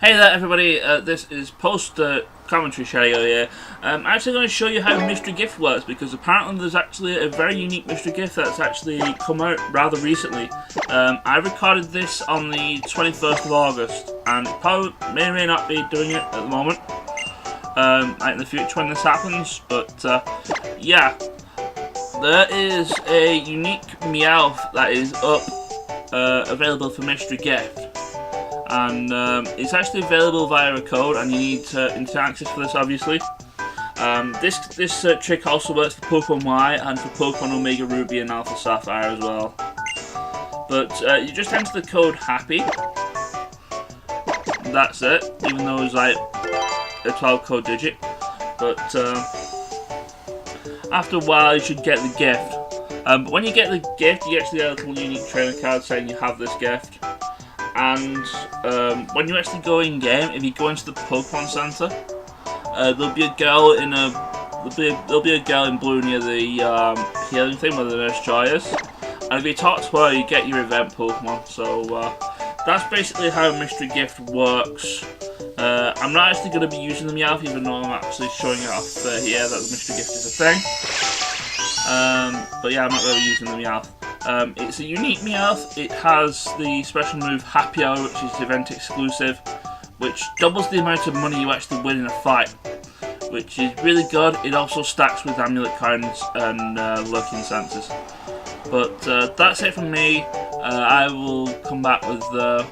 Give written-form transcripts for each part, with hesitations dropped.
Hey there everybody, this is post commentary Shadow here. I'm actually going to show you how mystery gift works because apparently there's actually a very unique mystery gift that's actually come out rather recently. I recorded this on the 21st of August and probably may or may not be doing it at the moment, like in the future when this happens, but yeah. There is a unique Meowth that is up, available for mystery gift. And it's actually available via a code, and you need internet access for this, obviously. This trick also works for Pokémon Y and for Pokémon Omega Ruby and Alpha Sapphire as well. But you just enter the code HAPPY. That's it, even though it's like a 12 code digit. But after a while, you should get the gift. But when you get the gift, you actually get a little unique trainer card saying you have this gift. And when you actually go in game, if you go into the Pokemon Center, there'll be a girl in blue near the healing thing where the Nurse Joy is. And if you talk to her, you get your event Pokemon. So that's basically how Mystery Gift works. I'm not actually going to be using the Meowth, even though I'm actually showing it off here that the Mystery Gift is a thing. But yeah, I'm not really using the Meowth. It's a unique Meowth. It has the special move Happy Hour, which is event exclusive, which doubles the amount of money you actually win in a fight, which is really good. It also stacks with Amulet Coins and Lurking Senses. But that's it from me. I will come back with the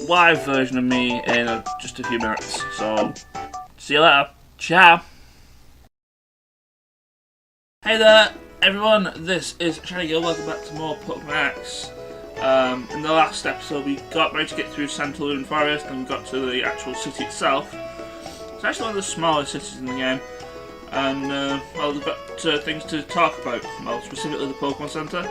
live version of me in just a few minutes. So, see you later. Ciao! Hey there! Everyone, this is Shadow. Welcome back to more Pokémon X. In the last episode, we managed to get through Santalune Forest and got to the actual city itself. It's actually one of the smallest cities in the game, and well, we've got things to talk about. Well, specifically the Pokemon Center.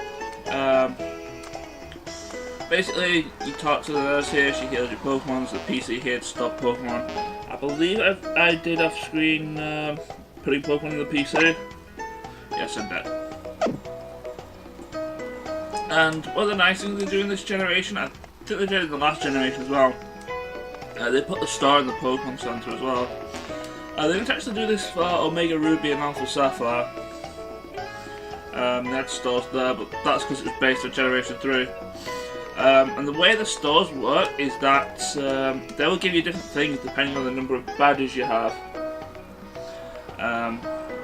Basically, you talk to the nurse here. She heals your Pokemon. There's a PC here to stop Pokemon. I believe I did off screen putting Pokemon in the PC. Yes, I did. And one of the nice things they do in this generation, I think they did in the last generation as well, they put the star in the Pokemon Center as well. They didn't actually do this for Omega Ruby and Alpha Sapphire. They had stores there, but that's because it was based on Generation 3. And the way the stores work is that they will give you different things depending on the number of badges you have.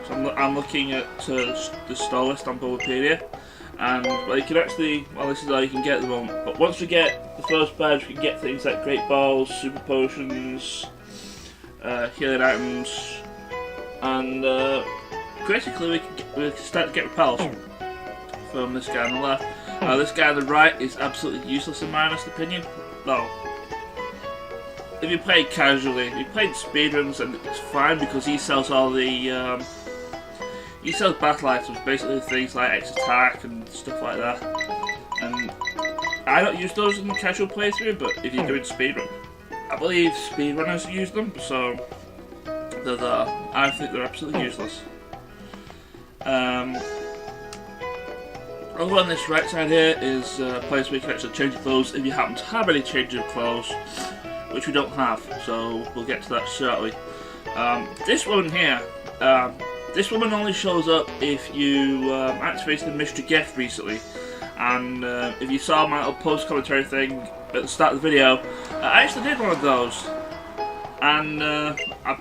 So I'm looking at the store list on Bulbapedia, and well, you can actually, well, this is how you can get them. But once we get the first badge, we can get things like Great Balls, Super Potions, healing items, and critically we can start to get repels from this guy on the left. This guy on the right is absolutely useless in my honest opinion. Well, if you play casually, if you played speedruns, and it's fine because he sells all the he sells battle items, basically things like X attack and stuff like that. And I don't use those in the casual playthrough, but if you're doing speedrun, I believe speedrunners use them, so they're there. I think they're absolutely useless. Over on this right side here is a place where you can actually change your clothes if you happen to have any change of clothes, which we don't have, so we'll get to that shortly. This woman here, this woman only shows up if you activated the mystery gift recently, and if you saw my little post commentary thing at the start of the video, I actually did one of those, and I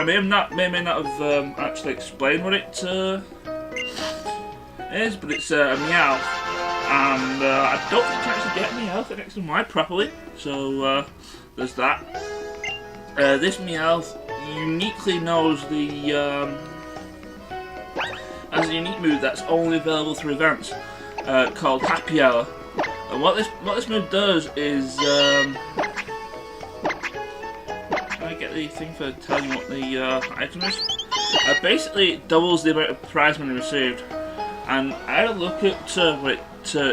may not have actually explained what it is, but it's a Meowth, and I don't think you can actually get Meowth at X and Y properly, so there's that. This Meowth uniquely knows has a unique move that's only available through events, called Happy Hour. And what this move does is, can I get the thing for telling you what the item is? Basically, it doubles the amount of prize money received. And I had a look at what it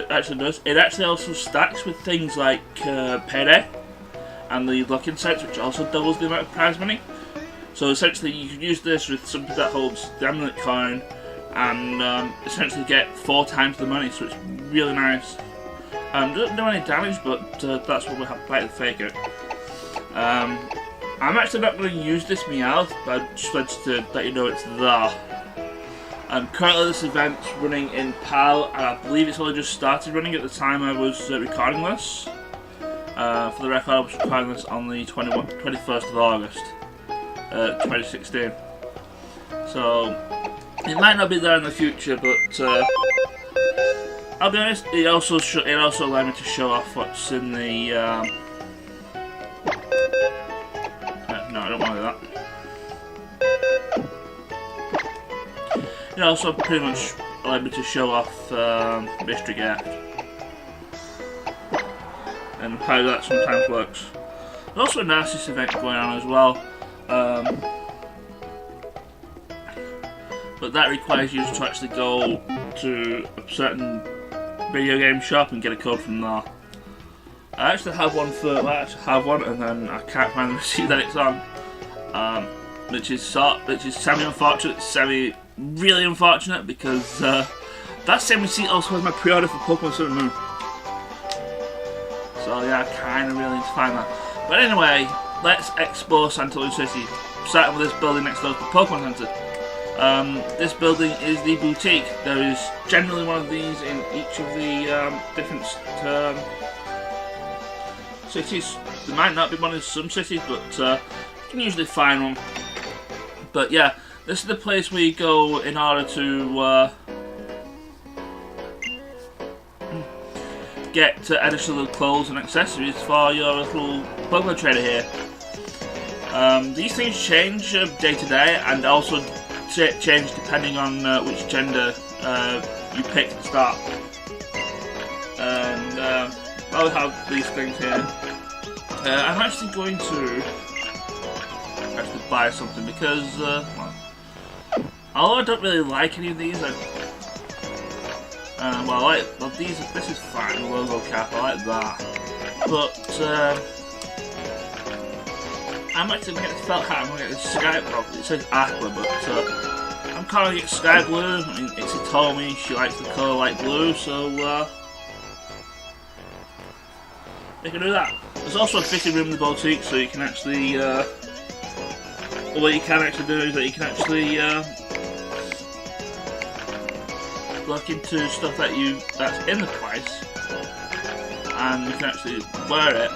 actually does. It actually also stacks with things like Payday and the Looking Sites, which also doubles the amount of prize money. So essentially, you can use this with something that holds the Amulet Coin and essentially get 4 times the money. So it's really nice. Doesn't do any damage, but that's what we have to fight to fake it. I'm actually not going to use this Meowth, but I just wanted to let you know it's there. Currently this event's running in PAL, and I believe it's only just started running at the time I was recording this. For the record, I was recording this on the 21st of August, 2016. So, it might not be there in the future, but I'll be honest, it also allowed me to show off what's in the... no, I don't want to do that. It also pretty much allowed me to show off Mystery Gift. And how that sometimes works. There's also a Narcissus event going on as well. But that requires you to actually go to a certain video game shop and get a code from there. I actually have one and then I can't find the receipt that it's on. Which is semi-unfortunate, really unfortunate, because that same receipt also has my pre-order for Pokémon Sun and Moon. So yeah, I kind of really need to find that. But anyway, let's explore Santalune City, starting with this building next door to the Pokémon Center. This building is the boutique. There is generally one of these in each of the different cities. There might not be one in some cities, but you can usually find one. But yeah, this is the place where you go in order to get additional clothes and accessories for your little Pokemon trader here. These things change day to day, and also change depending on which gender you pick to start. And I'll have these things here. I'm actually going to buy something because, although I don't really like any of these, this is fine, the logo cap, I like that. But I'm actually going to get this felt hat, I'm going to get this sky, well, it says aqua, but I'm calling it sky blue. I mean, it's Hitomi, she likes the colour light blue, so you can do that. There's also a fitting room in the boutique, so you can actually, what you can actually do is that you can actually look into stuff that's in the place, and you can actually wear it,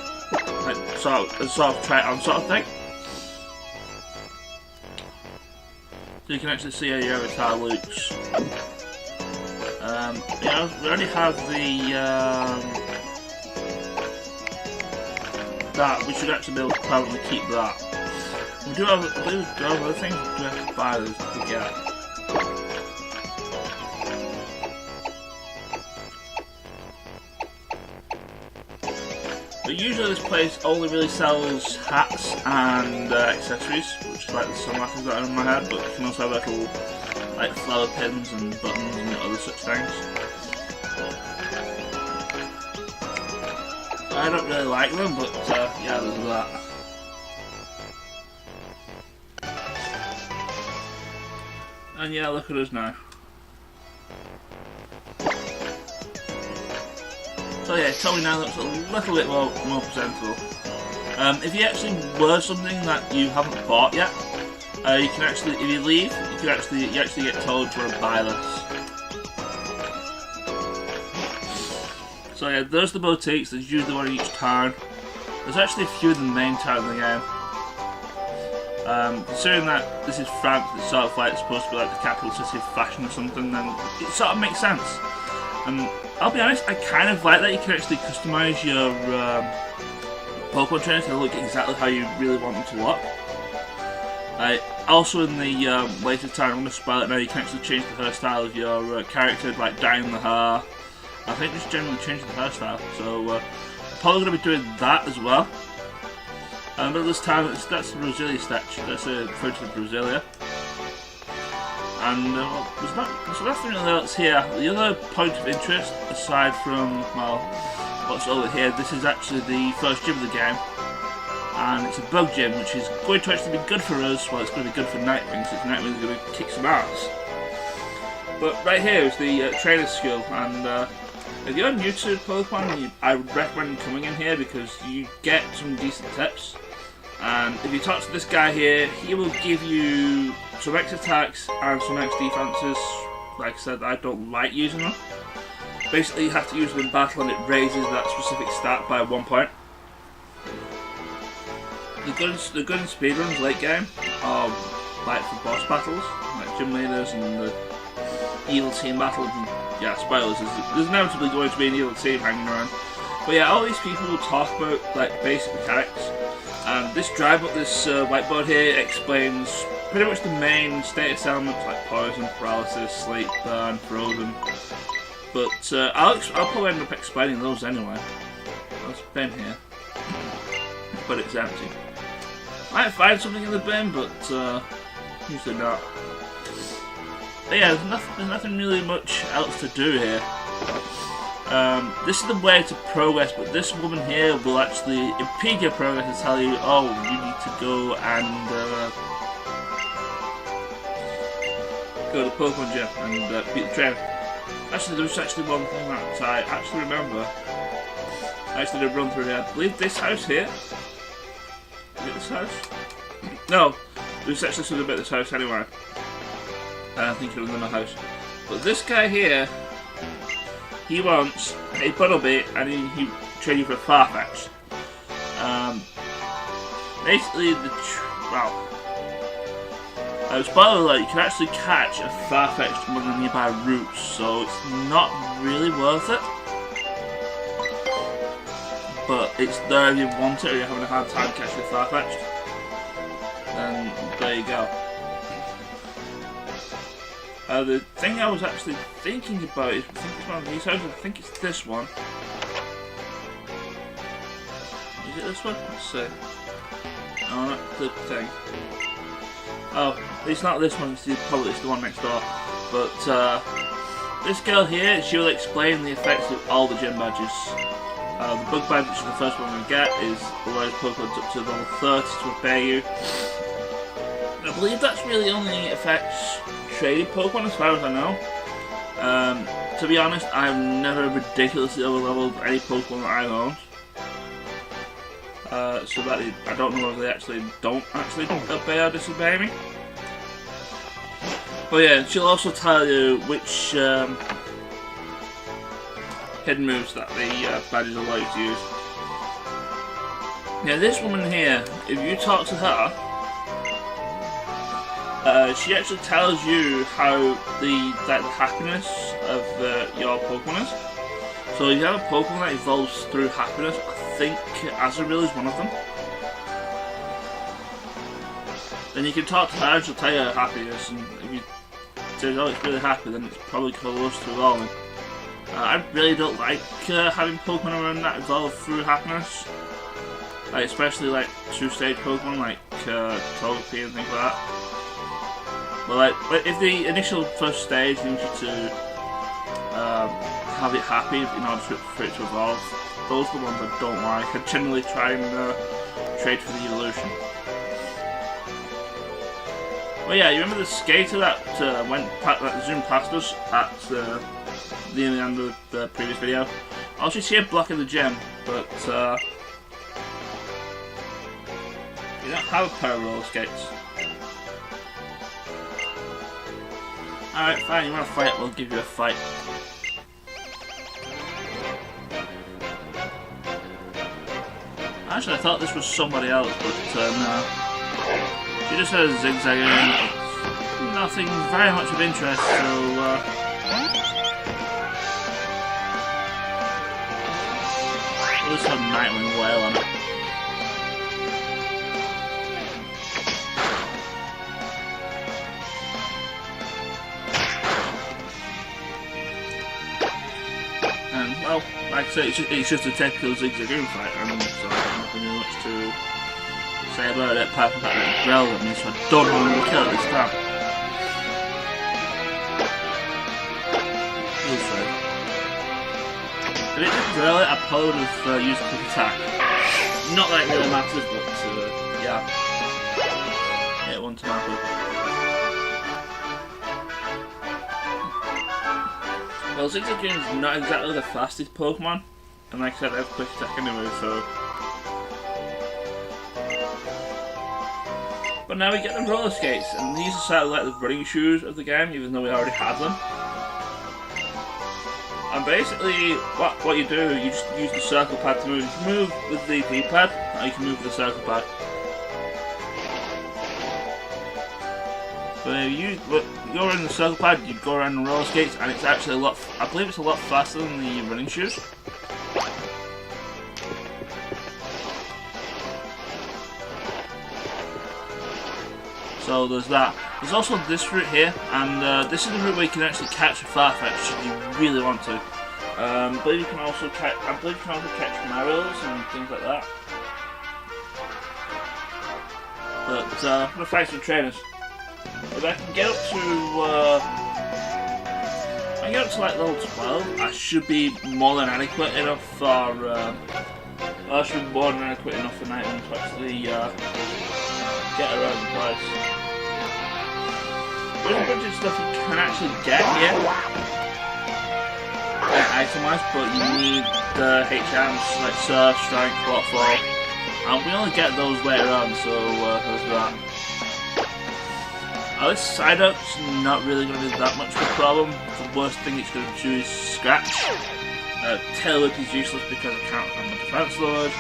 like sort of try it on sort of thing. So you can actually see how your avatar looks. We already have the that. We should actually be able to probably keep that. We do have other things we have to buy those to get. But usually this place only really sells hats and accessories, which is like the sunglasses that are in my head, but you can also have little like flower pins and buttons and other such things. I don't really like them, but yeah, there's that. And yeah, look at us now. So yeah, Hitomi now looks a little bit more presentable. If you actually wear something that you haven't bought yet, you can actually, if you leave, you actually get told to buy this. So yeah, there's the boutiques. There's usually one in each town. There's actually a few in the main town of the game. Considering that this is France, it's sort of like supposed to be like the capital city of fashion or something, then it sort of makes sense. And I'll be honest, I kind of like that you can actually customise your Pokemon trainers to look exactly how you really want them to look. Also in the later time, I'm going to spoil it now, you can actually change the hairstyle of your character, like dyeing the hair. I think just generally changing the hairstyle, so I'm probably going to be doing that as well. But this time, that's the Brasilia statue, that's a photo of Brasilia. And there's nothing really else here. The other point of interest, aside from, well, what's over here, this is actually the first gym of the game. And it's a bug gym, which is going to actually be good for us. Well, it's going to be good for Nightwing, since Nightwing's going to kick some ass. But right here is the trainer school, and if you're new to Pokemon, I would recommend coming in here because you get some decent tips. And if you talk to this guy here, he will give you some X attacks and some X defenses. Like I said, I don't like using them. Basically, you have to use them in battle and it raises that specific stat by 1 point. The good in speedruns late game are like for boss battles, like gym leaders and the evil team battle. And, yeah, spoilers, there's inevitably going to be an evil team hanging around. But yeah, all these people will talk about like basic mechanics. And this whiteboard here explains pretty much the main status elements like poison, paralysis, sleep, burn, frozen. But I'll probably end up explaining those anyway. There's a bin here, but it's empty. Might find something in the bin, but usually not. But yeah, there's nothing really much else to do here. This is the way to progress, but this woman here will actually impede your progress and tell you, oh, you need to go and go to the Pokemon gym and beat the trainer. Actually, there's actually one thing that I actually remember. I actually did a run through here. I believe this house here. Is it this house? No, there's actually something about this house anyway. I think it was in my house. But this guy here, he wants a Bunnelby and he train you for a Farfetch. Basically, spoiler alert, you can actually catch a Farfetch from one of the nearby routes, so it's not really worth it. But it's there if you want it or you're having a hard time catching a Farfetch. Then there you go. The thing I was actually thinking about is, I think it's one of these houses, I think it's this one. Is it this one? Let's see. No, not the thing. Oh, it's not this one, probably it's the one next door. But this girl here, she will explain the effects of all the gym badges. The bug badge, which is the first one we get, is allows Pokemon up to level 30 to obey you. I believe that's really only affects trading Pokemon as far as I know. To be honest, I've never ridiculously over-leveled any Pokemon that I've owned. So that I don't know if they actually don't obey or disobey me. But yeah, she'll also tell you which hidden moves that the badges allow you to use. Yeah, this woman here, if you talk to her, she actually tells you how the happiness of your Pokemon is. So if you have a Pokemon that evolves through happiness, I think Azurill is one of them. Then you can talk to her and she'll tell you how happy it is, and if you say, oh, it's really happy, then it's probably close to evolving. I really don't like having Pokemon around that evolve through happiness. Like, especially like 2-stage Pokemon like Togepi and things like that. But like, if the initial first stage needs you to have it happy in order for it to evolve, those are the ones I don't like. I generally try and trade for the evolution. Well, yeah, you remember the skater that that zoomed past us at the end of the previous video? Also, see a block in the gym, but you don't have a pair of roller skates. Alright, fine, you want to fight, we'll give you a fight. Actually, I thought this was somebody else, but no. She just has zigzagging, nothing very much of interest, so we'll just have Nightwing wail on it. Well, like I say, it's just a typical zigzagoon fight, and so there's nothing really much to say about it, apart from the fact that it growled at me, so I don't know how I'm going to kill it this time. We'll see. If it didn't growl it, I probably would have used a quick attack. Not that it really matters, but yeah. Hit one time. Well, Zigzagoon is not exactly the fastest Pokemon, and like I said, I have quick attack anyway, so But now we get the roller skates, and these are sort of like the running shoes of the game, even though we already have them. And basically, what you do, you just use the circle pad to move. You can move with the D-pad, or you can move with the circle pad. So you're in the circle pad, you go around the roller skates, and it's actually I believe it's a lot faster than the running shoes. So there's that. There's also this route here, and this is the route where you can actually catch a Farfetch should you really want to. I believe you can also catch Marios and things like that. But I'm gonna fight some trainers. If I can get up to like level 12, I should be more than adequate enough for I should be more than adequate enough for Night One to actually get around the place. There's a bunch of stuff you can actually get here, item-wise, but you need the HMs like Surf, Strength, Waterfall, and we only get those later on, so there's that. This side-out's not really going to be that much of a problem. The worst thing it's going to do is Scratch. Tail Whip is useless because I can't have my defense load.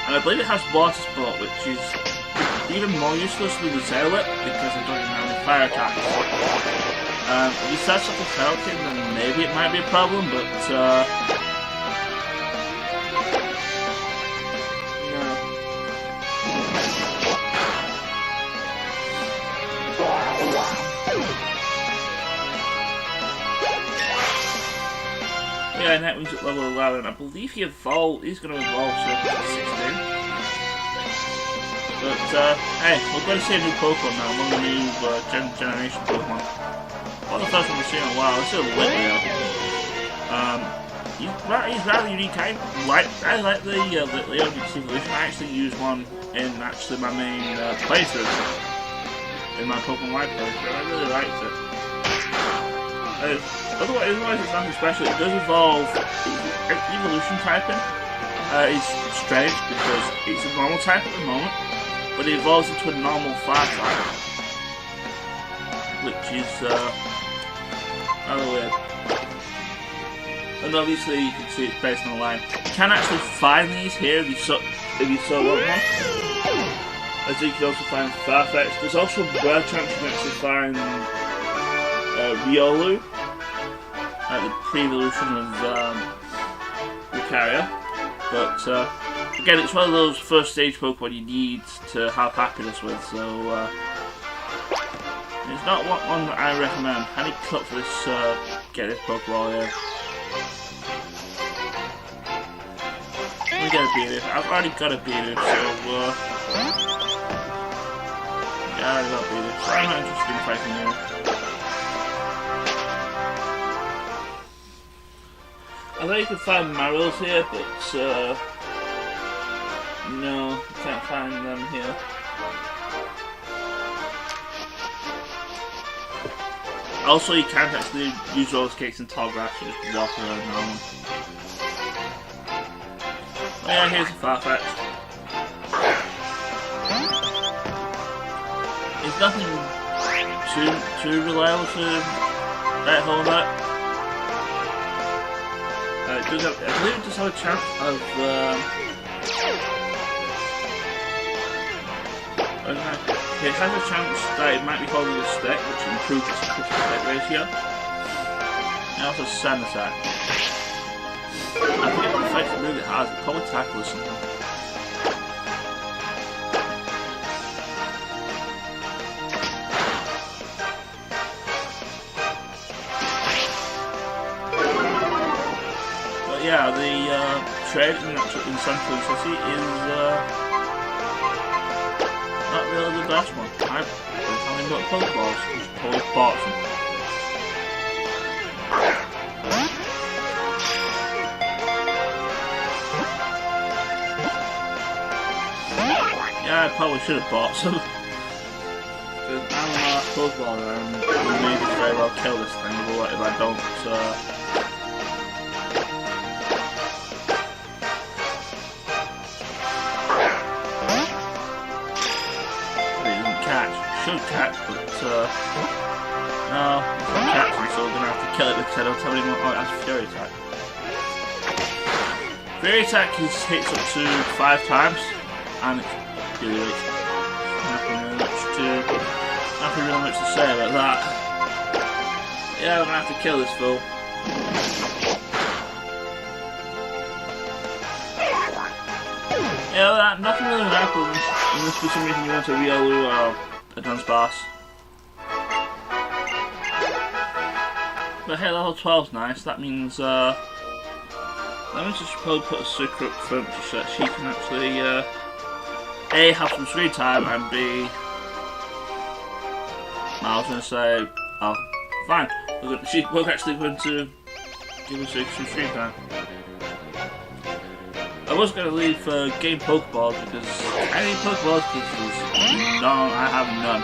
And I believe it has Water Sport, which is even more useless than the Tail Whip because I don't even have any fire attacks. If you start off with Falcon, then maybe it might be a problem, but yeah, Nightwing's at level 11. I believe he's going to evolve to 16. But, hey, we're going to see a new Pokemon now, among the new generation Pokemon. Well, the first one we've seen in a while, it's still Litleo. He's rather unique. I like the Litleo evolution. I actually used one in my main playthrough. In my Pokemon White playthrough. I really liked it. Otherwise it's nothing special. It does evolve. Evolution typing is strange because it's a normal type at the moment. But it evolves into a normal fire type, which is rather weird. And obviously you can see it's based on the line. You can actually find these here if you so want one. As you can also find Farfetch. There's also a rare chance you can actually find Riolu, the pre-evolution of Lucario. But again, it's one of those first stage Pokemon you need to have happiness with, so it's not one that I recommend. I need to cut for this, get this Pokeball here. Let me get a Beedoo. I've already got a Beedoo, so yeah, I already got a Beedoo, so I'm not interested in fighting you. I thought you could find Marios here, but no, you can't find them here. Also, you can't actually use roller skates in tall grass, you just walk around normal. Oh yeah, here's a Farfetch. There's nothing too reliable to write home about. I believe it does have a chance of it has a chance that it might be holding a stick, which improves its critical hit ratio. And also Sand Attack. I forget what effect it really has, it probably Tackle or something. But yeah, the trade in Santalune City is not really the best one. I've only got Pokeballs, which probably bought some. Yeah, I probably should have bought some. I'm the last Pokeball and maybe very well kill this thing, but if I don't, should catch, but no, if I catch him, so I'm gonna have to kill it because I don't have any more. Oh, it has Fury Attack. Fury Attack hits up to 5 times, and it's really weak. Nothing really much to say about that. Yeah, I'm gonna have to kill this fool. Yeah, nothing really happens unless for some reason you want a Riolu or a Dance Boss. But hey, level 12's nice. That means I should probably put a Sucre up front so that she can actually A, have some screen time, and B, I was going to say, oh, fine. We're actually going to give us some screen time. I was going to leave game Pokeballs because I need Pokeballs because no, I have none.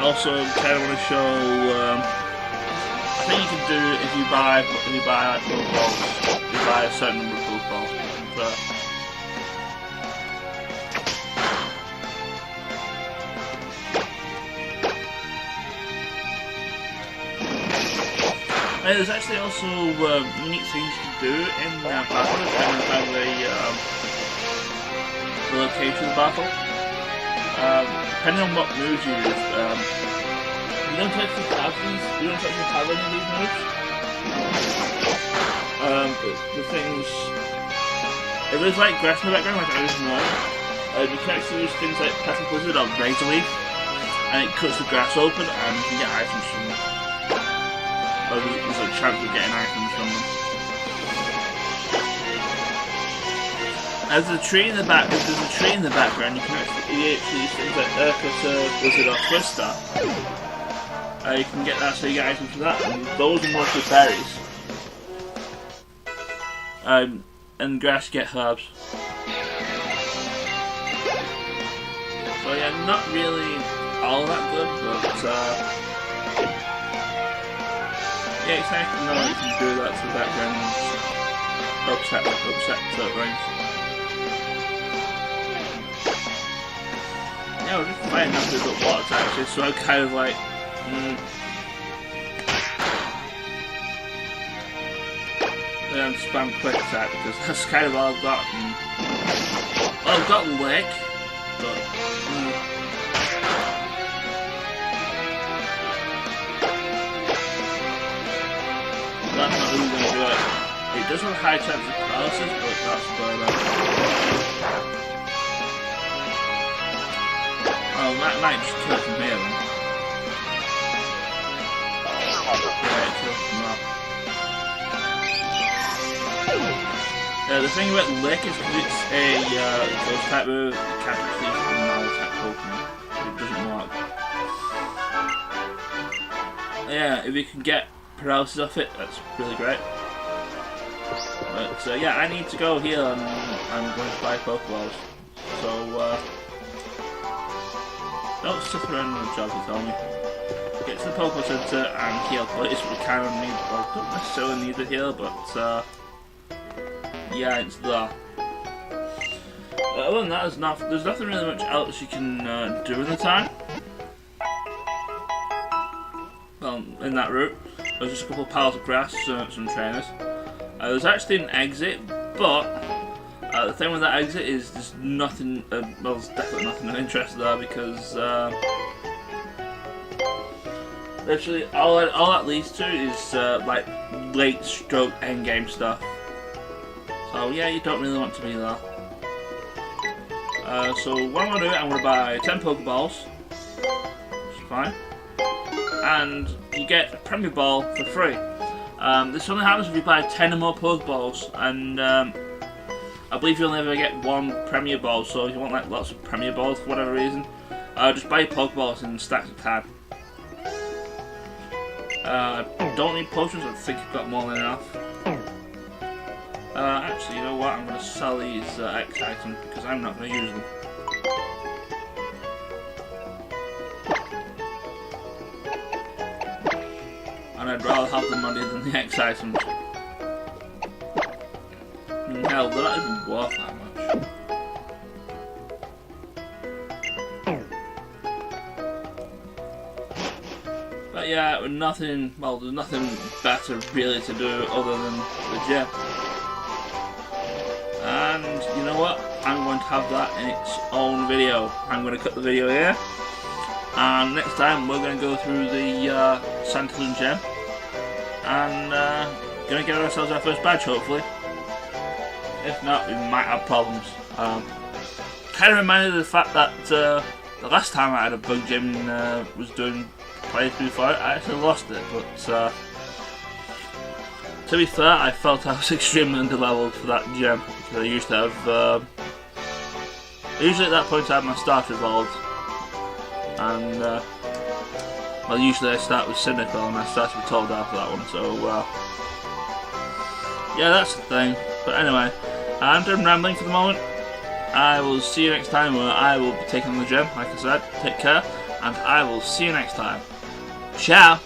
Also, kind of want to show. I think you can do it if you buy like Pokeballs. You buy a certain number of Pokeballs. But, there's actually also unique things you can do in battle depending on the location of the battle. Depending on what moves you use, you don't actually have any of these moves. But the things, if there's like grass in the background, like I just know, you can actually use things like Petal Blizzard or Razor Leaf, and it cuts the grass open, and you can get items from them. There's a chance of getting items from them. As there's a tree in the background, you can actually use things like Urkut, Blizzard or Twister. You can get that, so you get items from that, and those are mostly berries. And grass get herbs. So yeah, not really all that good, but yeah, it's nice to know that you can do that to the background and upset range. Yeah, we're just fighting after the water actually, so I'm kind of like, then spam quick attack because that's kind of all I've got. Well, I've got Lick, but that's not really going to do it. It does have a high chance of paralysis, but that's about it. Oh, that might just kill it from here then. Yeah, it kills from that. The thing about Lick is because it's a ghost type move, it can't actually use a normal type Pokemon. It doesn't work. Yeah, if you can get paralysis off it, that's really great. But yeah, I need to go heal and I'm going to buy Pokeballs. So don't stick around with the job, Hitomi. Get to the Pokemon Center and heal, please. We kind of need, well, don't necessarily need the heal, but yeah, it's there. Other than that, there's nothing really much else you can do in the time. Well, in that route. There's just a couple of piles of grass, some trainers. There's actually an exit, but the thing with that exit is there's nothing, well, there's definitely nothing of interest there because literally all that leads to is like late stroke endgame stuff. So yeah, you don't really want to be there. So what I'm going to do, I'm going to buy 10 Pokeballs, which is fine. And you get a Premier Ball for free. This only happens if you buy 10 or more Pokeballs, and I believe you'll never get one Premier Ball, so if you want like lots of Premier Balls for whatever reason, just buy Pokeballs and stacks of 10. Don't need potions, I think you've got more than enough. Actually, you know what, I'm going to sell these X items because I'm not going to use them. And I'd rather have the money than the X items. Hell, they're not even worth that much. yeah, nothing, well, there's nothing better really to do other than the gym. And you know what? I'm going to have that in its own video. I'm going to cut the video here. And next time we're going to go through the Santalune gem. And going to get ourselves our first badge, hopefully. If not, we might have problems. Kind of reminded of the fact that the last time I had a bug gym and was doing playthrough for it, I actually lost it. But to be fair, I felt I was extremely underleveled for that gem. Because I used to have, usually at that point I had my starter evolved. And, well, usually I start with Cynical and I start with Toad after that one, so, yeah, that's the thing. But anyway, I'm done rambling for the moment. I will see you next time where I will be taking on the gem, like I said. Take care, and I will see you next time. Ciao!